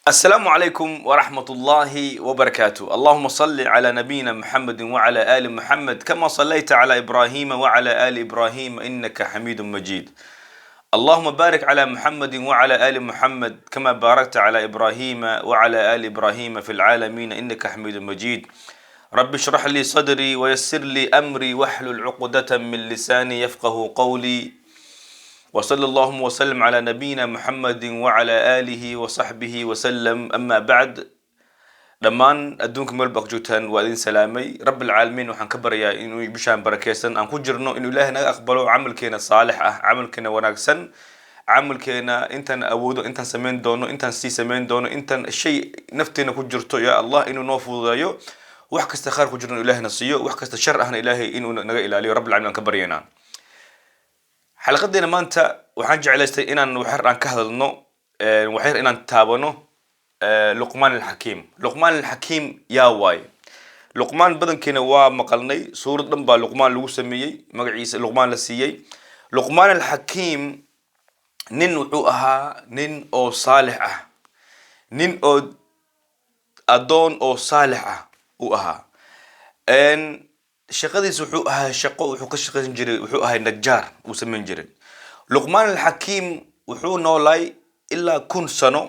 السلام عليكم ورحمة الله وبركاته. اللهم صل على نبينا محمد وعلى آل محمد كما صليت على إبراهيم وعلى آل إبراهيم إنك حميد مجيد. اللهم بارك على محمد وعلى آل محمد كما باركت على إبراهيم وعلى آل إبراهيم في العالمين إنك حميد مجيد. رب اشرح لي صدري ويسر لي أمري واحلل عقدة من لساني يفقه قولي. وصلى الله وسلم على نبينا محمد وعلى آله وصحبه وسلم. أما بعد، dhammaan adduunka meel baa ku joogtaan waa idin salaamay. rabbil caalamiin waxaan ka baryaa inuu bishaan barakeysan aan ku jirno, inuu ilaahay naga aqbalo camalkeena saalix ah, camalkeena wanaagsan, camalkeena intaan awoodo, intaan samayn doono, intaan sii samayn doono, intaan shay nafteena ku jirto ya allah inuu noo fududeeyo. wax kasta khair ku jirno inuu ilaahay na siiyo, wax kasta shar ahna ilaahay inuu naga ilaaliyo. rabbil caalamiin aan ka baryaynaa. xalaqadeena maanta waxaan jeclaystay inaan waxyar aan ka hadalno, waxyar inaan taabano luqmaan alxakiim. luqmaan alxakiim yaa waay? luqmaan badankeena waa maqalnay, suurad dhan baa luqmaan lagu sameeyey, magaciisa luqmaan la siiyey. luqmaan alxakiim nin wuxuu ahaa nin oo saalix ah, nin oo adoon oo saalix ah uu ahaa. shaqadiisa wuxuu ahaa shaqo wuxuu ka shaqayn jiray, wuxuu ahaa najaar uu samayn jiray. luqmaan alxakiim wuxuu noolay ilaa 1000 sano.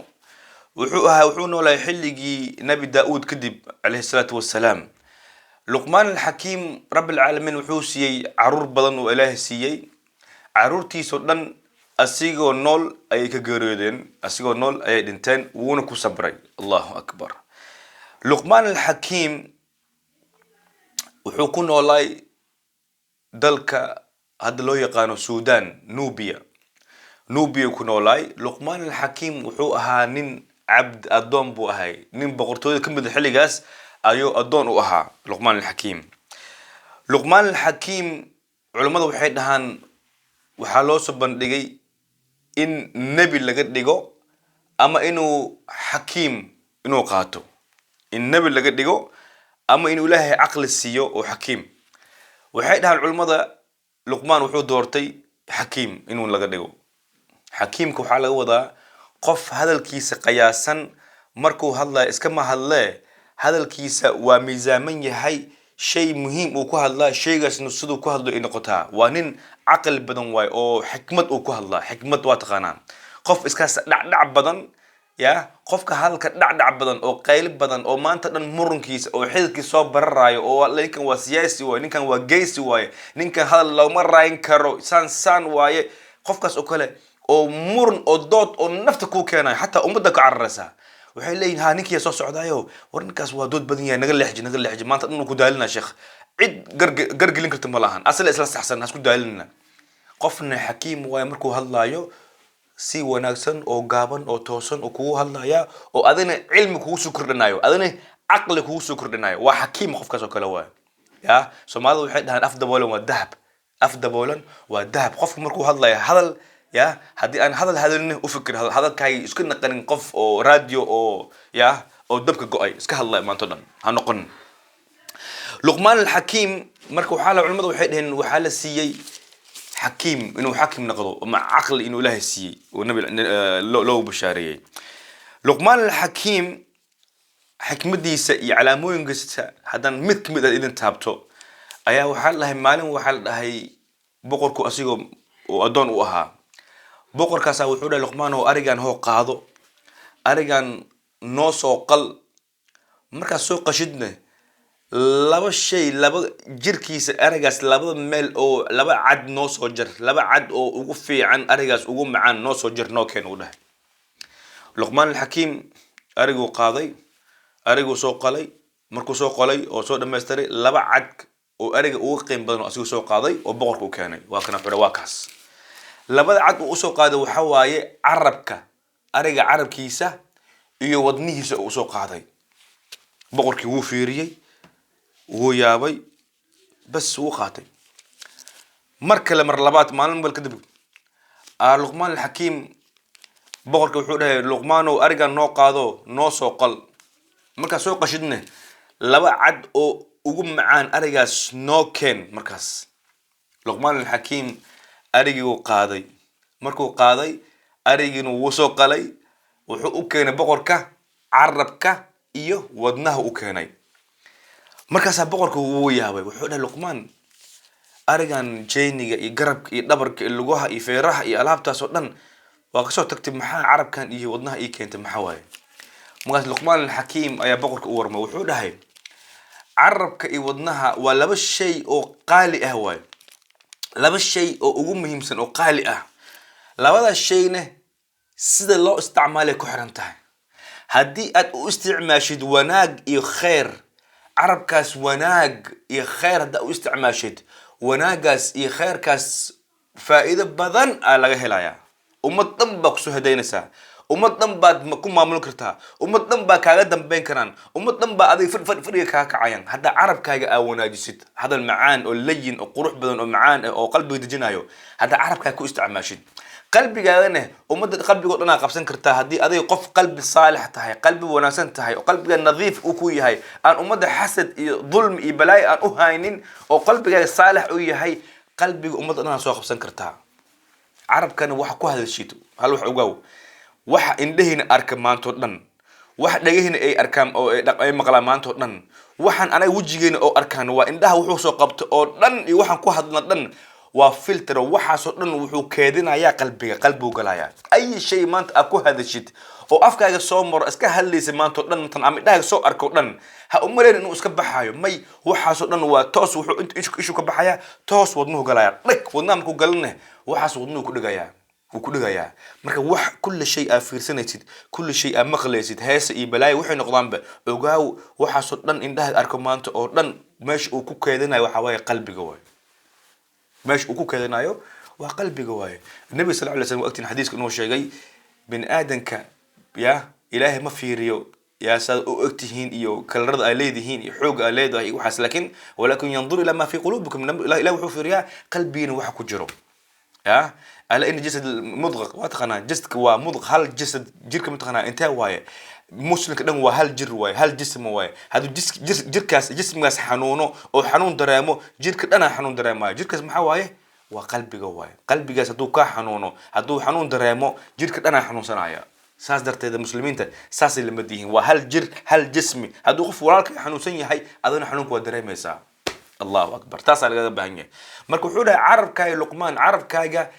wuxuu noolay xilligii nabi daa'uud kadib calayhi salaatu wassalaam. luqmaan alxakiim rabbil caalamiin wuxuu siiyey caruur badan oo ilaahay siiyey. caruurtiisoo dhan asigoo nool ayay ka geeriyoodeen, asigoo nool ayay dhinteen, wuuna ku sabray. allahu akbar. luqmaan alxakiim wuxuu ku noolay dalka hadda loo yaqaano suudaan, nubiya ku noolay. luqmaan alxakiim wuxuu ahaa nin cabd, adoon buu ahay, nin boqortooyada ka mid a xilligaas ayuu adoon u ahaa luqmaan alxakiim. luqmaan alxakiim culammada waxay dhahaan waxaa loo soo bandhigay in nebi laga dhigo ama inuu xakiim inuu qaato, in nebi laga dhigo ama inuu ilaahay caqli siiyo oo xakiim. waxay dhahaan culammada luqmaan wuxuu doortay xakiim inuu laga dhigo. xakiimka waxaa laga wadaa qof hadalkiisa qiyaasan, markuu hadlaya iskama hadlee, hadalkiisa waa miisaaman yahay, shay muhiim uu ku hadlaa, shaygaasna siduu ku hadlo ay noqotaa. waa nin caqli badan waay oo xikmad uu ku hadlaa. xikmad waa taqaanaan, qof iskaas dhacdhac badan ya, qofka hadalka dhacdhac badan oo qayli badan oo maanta dhan murunkiisa oo xididkiisa soo bararaayo, oo ninkan waa siyaasi waaye, ninkan waa geysi waaye, ninkan hadal looma raayin karo, saan waaye. qofkaas oo kale oo murun oo dood oo nafta kuu keenayo, xataa ummadda ka cararaysaa. waxay leeyihin ha ninkiya soo socdaayo, war ninkaas waa dood badan yahay, naga leexji maanta dhan ku daalina sheekh. cid gargelin karta ma lahan, asla isla saxsan hasku daalina. qofna xakiim waaye markuu hadlaayo si wanaagsan oo gaaban oo toosan oo kugu hadlaya, oo adina cilmi kugu soo kordhinayo, adina caqli kugu soo kordhinayo. waa xakiim qofkaas oo kale waay ya. Soomaalida waxay dhahaan af daboolan waa dahab, af daboolan waa dahab. qofka markuu hadlaya hadal ya, haddii aan hadal hadalin u fikir, hadalkaaga iska naqanin qof oo radio oo ya oo dabka go-ay iska hadlaya maanto dhan ha noqon. luqmaan alxakiim marka waxaa la culimada waxay dhaheen waxaa la siiyey xakiim inuu xakim noqdo ama caqli inuu ilaahay siiyey oo nabi loo bashaareeyey. luqmaan alxakiim xikmadiisa iyo calaamooyinkiisa haddaan mid ka mid ah idin taabto, ayaa waxaa la dhahay maalin waxaa la dhahay boqorku asigoo oo adoon u ahaa. boqorkaasaa wuxuu dhahay luqmaan oo arigan hoo qaado, arigan noo soo qal, markaas soo qashidne laba shay, laba jirkiisa arigaas labada meel oo laba cad noo soo jar, laba cad oo ugu fiican arigaas ugu macaan noo soo jar noo keen uu dhahay. luqmaan alxakiim ariguu qaaday, ariguu soo qalay, markuu soo qalay oo soo dhamaystiray laba cad oo ariga ugu qiim badan oo asiguu soo qaaday oo boqorka u keenay. waa kana xura, waa kaas labada cad uu usoo qaaday waxa waaye carabka, ariga carabkiisa iyo wadnihiisa uu usoo qaaday. boqorkii wuu fiiriyey, wuu yaabay, bas wuu qaatay. mar kale mar labaad maalin bal kadib luqmaan alxakiim boqorka wuxuu dhahay luqmaanow arigan noo qaado noo soo qal, markaas soo qashidne laba cad oo ugu macaan arigaas noo keen. markaas luqmaan alxakiim arigii uu qaaday, markuu qaaday arigiina wuu soo qalay, wuxuu u keenay boqorka carabka iyo wadnaha u keenay markaas boqorku wuu yaabay wuxuu dhahay Luqmaan arigan jeyniga iyo garabka iyo dhabarka iyo lugaha iyo feeraha iyo alaabtaas oo dhan waa ka soo tagtay maxaa carabkan iyo wadnaha ii keentay maxaa waaye markaas Luqmaan al-Hakim ayaa boqorka u warmay wuxuu dhahay carabka iyo wadnaha waa laba shay oo qaali ah waaye laba shay oo ugu muhiimsan oo qaali ah labada shayna sida loo isticmaalay ku xiran tahay haddii aad u isticmaashid wanaag iyo khayr carabkaas wanaag iyo khayr hadda u isticmaashid wanaagaas iyo khayrkaas faa'iido badan aa laga helayaa ummad dhan baa ku soo hadaynaysaa ummad dhan baad ku maamul kartaa ummad dhan baa kaaga dambeyn karaan ummad dhan baa adig fadhiga kaaga kacayaan hadda carabkaaga aa wanaajisid hadal macaan oo layin oo qurux badan oo macaan oo qalbiga dejinayo hadda carabkaaga ku isticmaashid qalbigaagana ummadda qalbiga dhan aa qabsan kartaa haddii adig qof qalbi saalix tahay qalbi wanaagsan tahay oo qalbiga nadiif uu ku yahay aan ummadda xasad iyo dulmi iyo balaayo aan u haynin oo qalbigaaga saalix u yahay qalbiga ummadda dhan aa soo qabsan kartaa carabkana waxa ku hadashid hal wax ogaaw waxa indhahina arka maanto dhan waxa dhagahina ay arkaan oo ay maqlaan maanto dhan waxaan anaga wajigeena oo arkaan waa indhaha wuxuu soo qabto oo dhan iyo waxaan ku hadlna dhan waa filter waxaas oo dhan wuxuu keedinayaa qalbigu galaya ay shay maanta aad ku hadashid oo afkaaga soo maro iska hadlaysa maanta dhan tan ama indhaha soo arko dhan ha u maleyn inuu iska baxayo may waxaas oo dhan waa toos wuxuu ishu ka baxaya toos wadnuhu galaya dhig wadnaha ku galna waxaas wadnuhu ku dhigaya وكلها marka wax kulli shay aad fiirsanaysid kulli shay aad maqlaysid heesa iyo balaayo waxay noqdaanba ogaaw waxa soo dhan indhaha arko maanta oo dhan meesh uu ku keedinayo waxa way qalbiga way meesh uu ku keedinayo waa qalbiga way nabi sallallahu alayhi wasallam waqtin xadiiska inuu sheegay bin aadanka ya ilaahay ma fiiriyo ya saad u ogtihiin iyo kalarada ay leedihiin iyo xoog ay leedahay waxaas laakiin walakin yanzur ila ma fi qulubikum ilaahay wuxuu fiiriyaa qalbiina waxa ku jiro ya على إن جسد مضغ واتقنا جسدك ومضغ هل جسد جيرك متقنا أنت واي مسلم كده هو هل جر واي هل جسم واي هذا جيركاس جسمكاس حنونه أو حنون درامو جيرك أنا حنون درامو جيركاس محواي وقلبي جواي قلبي جالس هدو كحنونه هدو حنون درامو جيرك أنا حنون صنايا ساس درت هذا مسلمين تا ساس اللي مديهم وهل جر هل جسمي هدو خف ورالك حنون سني هاي أظن حنون كودرامي سا الله أكبر تاسع لقى بهنيه مركو حوله عرب كاي لقمان عرب كايجا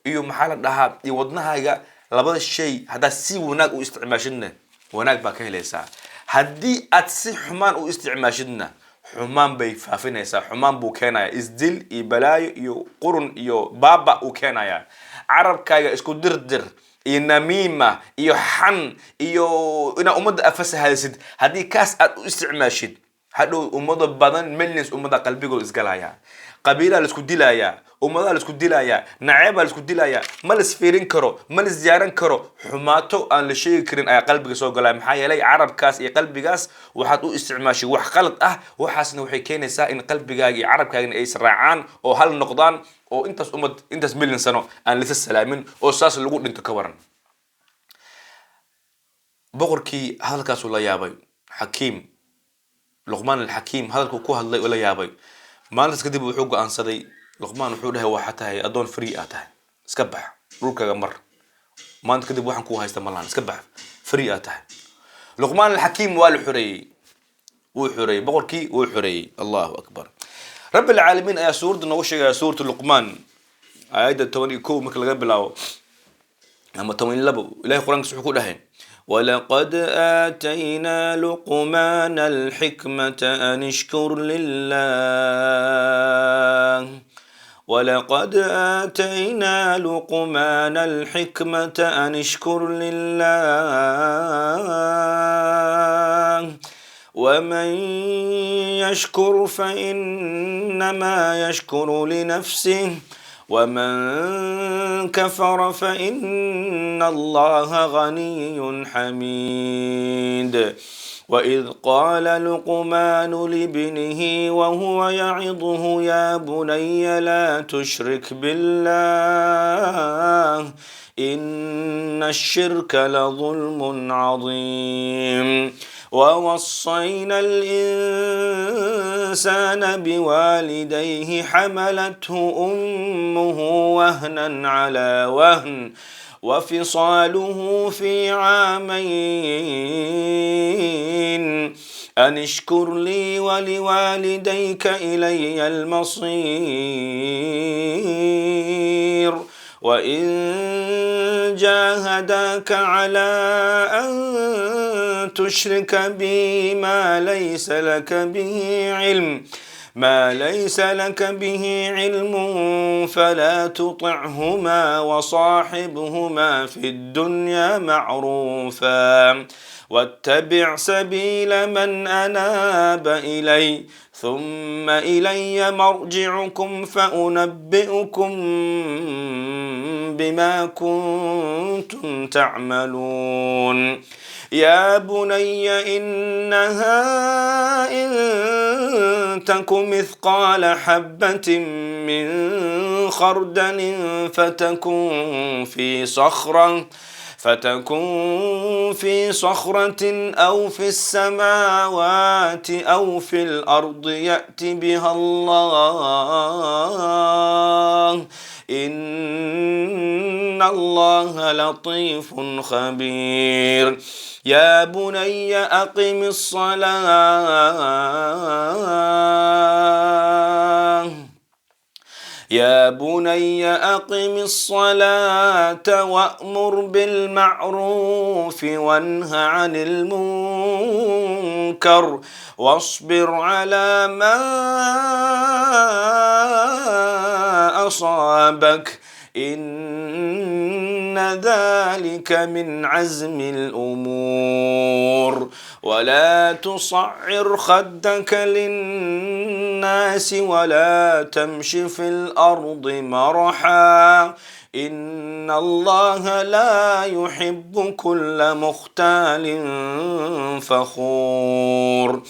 iyo maxaa la dhahaa iyo wadnahaaga labada shay hada si wanaag u isticmaashidna wanaag baa ka helaysaa haddii aad si xumaan u isticmaashidna xumaan bay faafinaysaa xumaan buu keenayaa isdil iyo balaayo iyo qurun iyo baaba uu keenayaa carabkaaga isku dirdir iyo namiima iyo xan iyo ina ummadda afasahaysid haddii kaas aad u isticmaashid hadhow ummado badan millions ummada qalbigooda isgalaya qabiila la isku dilaya ummada la isku dilaya naciba la isku dilaya ma la isfiirin karo ma la ziyaaran karo xumaato aan la sheegi karin ay qalbiga soo galay maxaa yeelay carabkaas iyo qalbigaas waxaad u isticmaashay wax qalad ah waxaasna waxay keenaysaa in qalbigaaga iyo carabkaaga ay israacaan oo hal noqdaan oo intaas million sano aan la salaamin oo saas lagu dhinto ka waran boqorkii hadalkaas uu la yaabay Hakim Luqmaan al-Hakim hadalku ku hadlay oo la yaabay maalintaas kadib wuxuu go'aansaday Luqmaan wuxuu dhahay waxa tahay adoon free ah tahay iska bax dhulkaaga mar maanta kadib waxaan ku haysta malaan iska bax free ah tahay Luqmaan al-Hakim waa la xureeyay boqorkii wuu xureeyay Allahu akbar رب العالمين ayaa suurada noogu sheegay suurada Luqmaan aayada 12 marka laga bilaabo ama 12 Ilaahay quraankiisa wuxuu ku dhahay ولقد آتينا لقمان الحكمة أن اشكر لله ولقد آتينا لقمان الحكمة أن اشكر لله ومن يشكر فإنما يشكر لنفسه ومن كفر فإن الله غني حميد وإذ قال لقمان لابنه وهو يعظه يا بني لا تشرك بالله إن الشرك لظلم عظيم ووصينا الإنسان بوالديه حملته أمه وهنا على وهن وفصاله في عامين أن اشكر لي ولوالديك إلي المصير وإن جاهداك على أن تشرك بي ما ليس لك به علم فلا تطعهما وصاحبهما في الدنيا معروفا واتبع سبيل من أناب إلي ثم إلي مرجعكم فأنبئكم بما كنتم تعملون يا بني إنها إن تك مثقال حبة من خردل فتكن في صخرة أو في السماوات أو في الأرض يأت بها الله إن الله لطيف خبير يا بني أقم الصلاة وأمر بالمعروف وانه عن المنكر واصبر على ما أصابك إن ذلك من عزم الأمور ولا تصعر خدك للناس ولا تمش في الأرض مرحا إن الله لا يحب كل مختال فخور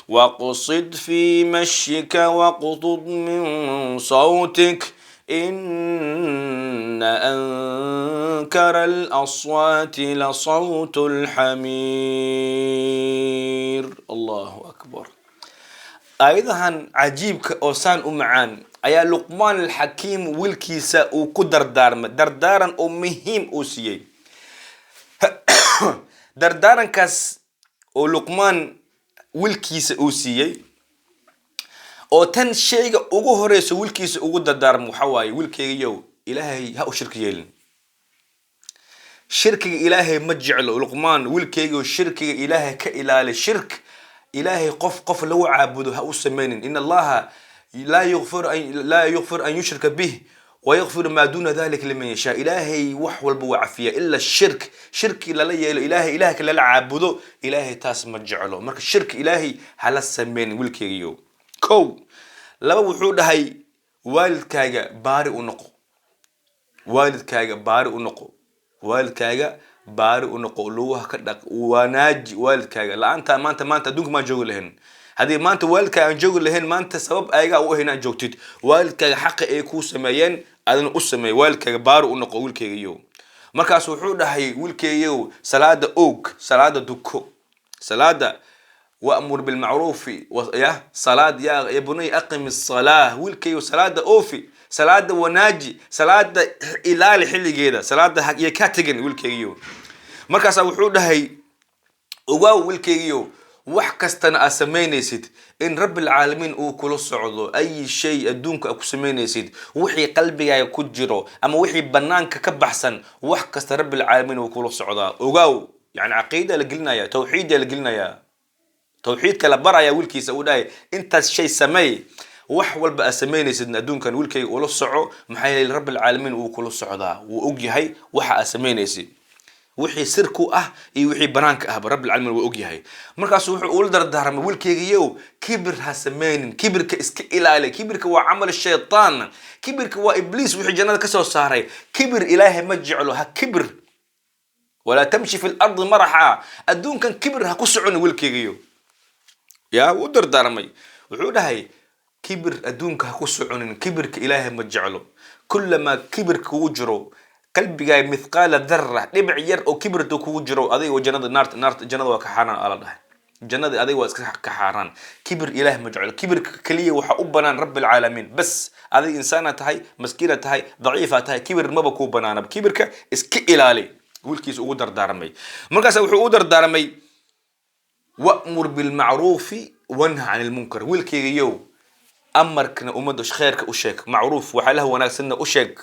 واقصد في مشيك واغضض من صوتك إن أنكر الأصوات لصوت الحمير الله أكبر أيضا عجيب أوسان أمعان أيا لقمان الحكيم والكيسة وقدر دردارا أمهم أوسيي دردارا كاس ولقمان والكيسة أوسيي oo tan shayga ugu horeyso wilkiisa ugu dardaarmo waxa waaye wilkeygiyow ilaahay ha u shirki yeelin shirkiga ilaahay ma jeclo luqmaan wilkeygiyow shirkiga ilaahay ka ilaali shirk ilaahay qof lagu caabudo ha u sameeynin in allaha la yaghfir an yushraka bih ويغفر ما دون ذلك لمن يشاء إلهي وحول بوعفية إلا الشرك شرك لا يلو إلهي كلا عابده إلهي تاس مجعله مرك الشرك إلهي على السمين والكيو كو لما وحود هاي والد كاجا بارئ ونقو بارئ ونقو لوه كدق وناج والد كاجا لا أنت ما أنت دونك ما جو لهن هذه ما أنت والد كاجا جو لهن ما أنت سبب أيجا وهنا جوتيت والد كاجا حق يكون سميان أذن أسمي والد كاجا بارئ ونقو والكيو مركز وحود هاي والكيو سلادة أوك سلادة دكو سلادة وأمر بالمعروف يا صلاة يا بني أقم الصلاة والكيو صلاة أوفي صلاة وناجي صلاة إلى الحل جيدا صلاة يكاتجن والكيو مركز وحود هاي وواو والكيو وحكستنا أسمينيسيد إن رب العالمين أو كل الصعود أي شيء أدونك أكو سمينيسيد وحي قلبي يكجرو أما وحي بنانك كبحسن وحكست رب العالمين أو كل الصعود وواو يعني عقيدة لقلنا يا توحيد لقلنا يا توحيد كلا برا يا ولكي سوداي انت الشيء سمي وحول بقى سميني سيدنا دون كان ولكي ولو الصعو محايل رب العالمين وكل الصعودا واوجي هي وحا سميني سي وحي سركو اي وحي بنانك برب العالمين واوجي هي مركاس وحو اول دردارم ولكيغيو كبر ها سمين كبرك اسك الى كبرك وعمل الشيطان كبرك وابليس وحي جنة كسو ساري كبر الهي ما جعله ها كبر ولا تمشي في الارض مرحا ادون كان كبر ها كسعون ولكيغيو يا ودر دارمي وحودها هي كبر أدونك هكسعون كبرك إلهي مجعله كلما كبرك وجرو قلبي جاي مثقال ذرة نبع ير أو كبرتك وجرو هذه وجنة النار جنة وكحانا على ده جنة أدي كحاران كبر إله مجعل كبر كلية وحقبنا رب العالمين بس هذه إنسانة هاي مسكينة هاي ضعيفة هاي كبر ما بكو بنانا بكبر إسك إلالي والكيس أودر دارمي مركز أودر دارمي وأمر بالمعروف وانهى عن المنكر والكي يو أمركنا أمدش خيرك أشيك معروف وحاله وناسنا أشيك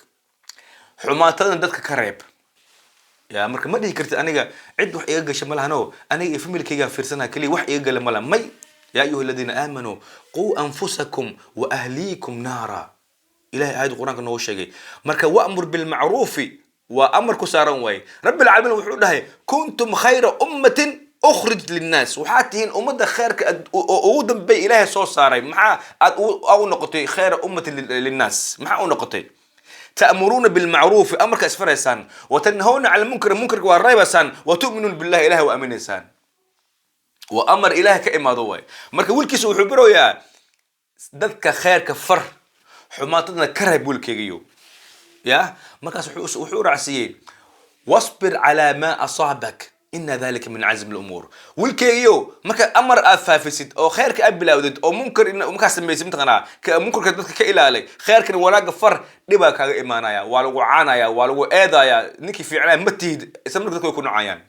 حماتنا دتك كريب يا مركب ما دي كرت أنا عد وح يجا شمالها نو أنا يفهم لك يجا فرسنا كلي وح يجا لملا مي يا أيها الذين آمنوا قوا أنفسكم وأهليكم نارا إلهي هذا القرآن كنا هو شيء مركب وأمر بالمعروف وأمر كسارون واي رب العالمين وحده كنتم خير أمة أخرج للناس وحاتين أمة خير أودم بي إلهي صوص صاري مع أو نقطي خير أمة للناس مع أو نقطي تأمرون بالمعروف أمرك أسفر إنسان وتنهون على المنكر والريب إنسان وتؤمنون بالله إله وأمن إنسان وأمر إله كإما ضوي مرك ولكي سو حبرو يا دك خير كفر حماتنا كرهب ولكيجيو يا مرك سو حور عسيه واصبر على ما أصابك إن ذلك من عزم الأمور والكيو مرك أمر أفافسد أو خير كأبلا ودد أو منكر إن مكاسب بيسمت غنا كمنكر كدك كإلالي خير كن ولا قفر دبا كإيمانا يا والو عانا يا والو إيدا يا نكي في علاه متهد سمرك دك يكون عيان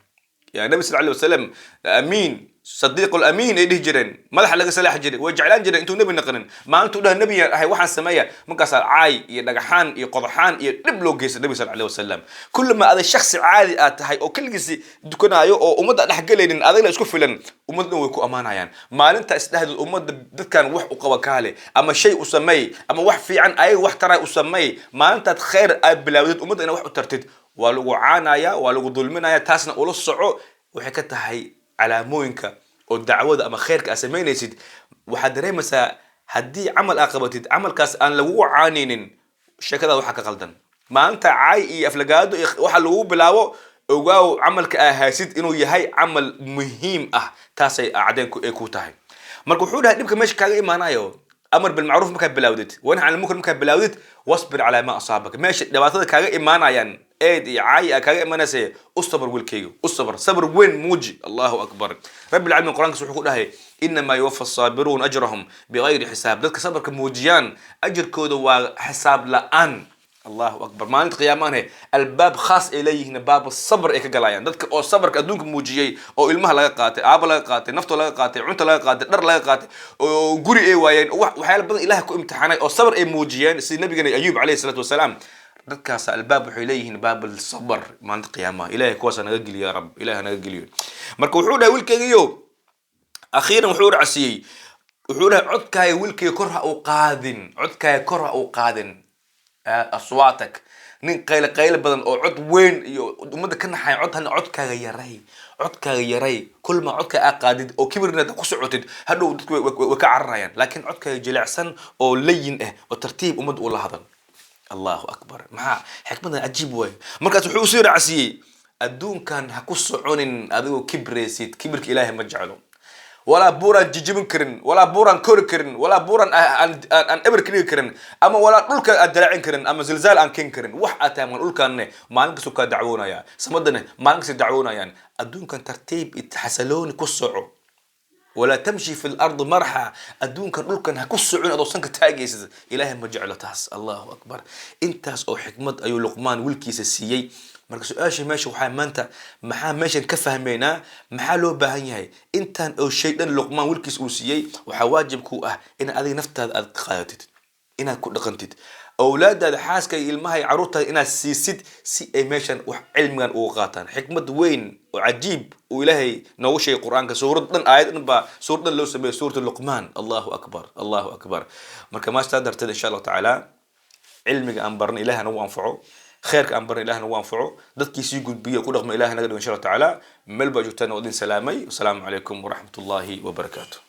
يا النبي صلى الله عليه وسلم أمين صديق الأمين إيه جرين ملح لقى سلاح جري وجعلان جري أنتوا نبي نقرن ما أنتوا ده النبي هاي واحد سماية مكسر عاي يدقحان يقضحان يقبلوا جيس النبي صلى الله عليه وسلم كل ما هذا الشخص عادي هاي أو كل جيس دكنا أيو أو أمد نحكي لين هذا لا يشوف فلان أمد نو يكون أمانة يعني ما أنت استهد الأمد ده كان وح وقوكاله أما شيء أسميه أما وح في عن أي وح ترى أسميه ما أنت تخير بلاودة أمد أنا وح وترتد ولو عانايا ولو ظلمنا تاسنا ولو الصعو وحكتها هي على موينك والدعوة أما خيرك أسمين يسيد وحد مسا هدي عمل عقبتي عمل كاس أن لو عانين شكله وحكى غلطان ما أنت عاي أفلقادو وحلو بلاو وجاو عمل كأهاسيد إنه يهاي عمل مهم تاسي أعدين كوتاهي مركو حولها نبكي مش كاي مانايو أمر بالمعروف مكان بلاودت وأنا على المنكر مكان بلاودت واصبر على ما أصابك ماشي دبعتها كاي إيمانا يعني إيه عاي كاي إيمانا سي أصبر والكيو أصبر صبر وين موجي الله أكبر رب العالمين القرآن كسر حقولها هي إنما يوفى الصابرون أجرهم بغير حساب ذلك صبر كموجيان أجر كودو وحساب لأن الله أكبر ما أنت قيامان هي الباب خاص إليه هنا باب الصبر إيك قلايان ذلك أو صبر كأدونك موجيي أو إلمها لا قاتل عاب لا قاتل نفط لا قاتل عنت لا قاتل نر لا قاتل وجري إيه وين وحيل بدن إله كامتحاني أو صبر إيه موجيان سيد النبي جن أيوب عليه الصلاة والسلام ذلك الباب إليه هنا باب الصبر ما أنت قيامان إله كوس أنا أجلي يا رب إله أنا أجلي مركو حوله يقول كيو أخيرا وحور عسي وحوله عدك يقول كره أو قادن عدك كره أو قادن أصواتك نين قيل بدن أو عد وين ومدة كنا حيعد هن عدك غيري كل ما عدك أقادد أو كبرنا تقص عدد هذا وكعريان لكن عدك جلعسن أو لين وترتيب ومد والله هذا الله أكبر مع حكمة عجيب وين مركز حوسير عسي الدون كان هكوس عون أذو كبريسيت كبرك إلهي مجعله ولا بوران جيجيبن كرن ولا بوران كور كرن ولا بوران أن إبر كني كرن أما ولا أولك الدلعين كرن أما زلزال أن كين كرن وح أتام أولك أنه ما نقص كدعونا يا سمدنا ما نقص دعونا يعني الدون كان ترتيب يتحسلون كسعوا ولا تمشي في الأرض مرحى الدون كان أولك أنها كسعون أدوسنك تاجيس إلهي مجعله تاس الله أكبر إنتاس أو حكمة أيو لقمان والكيس السيي marka su'aasha meesha waxa maanta maxaa meeshan ka fahmeynaa maxaa loo baahan yahay intaan oo shay dhan luqmaan wilkiis uu siiyay waxa waajib ku ah in adiga naftaada aad qaadatid inaad ku dhaqantid awlaadaada xaaska iyo ilmaha caruurta inaad siisid si ay meeshan wax cilmigan ugu qaataan xikmad weyn oo cajiib oo ilaahay noogu sheegay quraanka suuradan aayadan ba suuradan loo sameeyay suuratu luqmaan Allahu akbar marka ma stadartid insha Allah ta'ala cilmiga aan barna ilaahay nagu anfaco خيرك أمبرنا إلهنا وانفعه ضدك يسيقول بيه كل رقم إلهنا قدر إن شاء الله تعالى ملبا جوتنا ودين سلامي والسلام عليكم ورحمة الله وبركاته.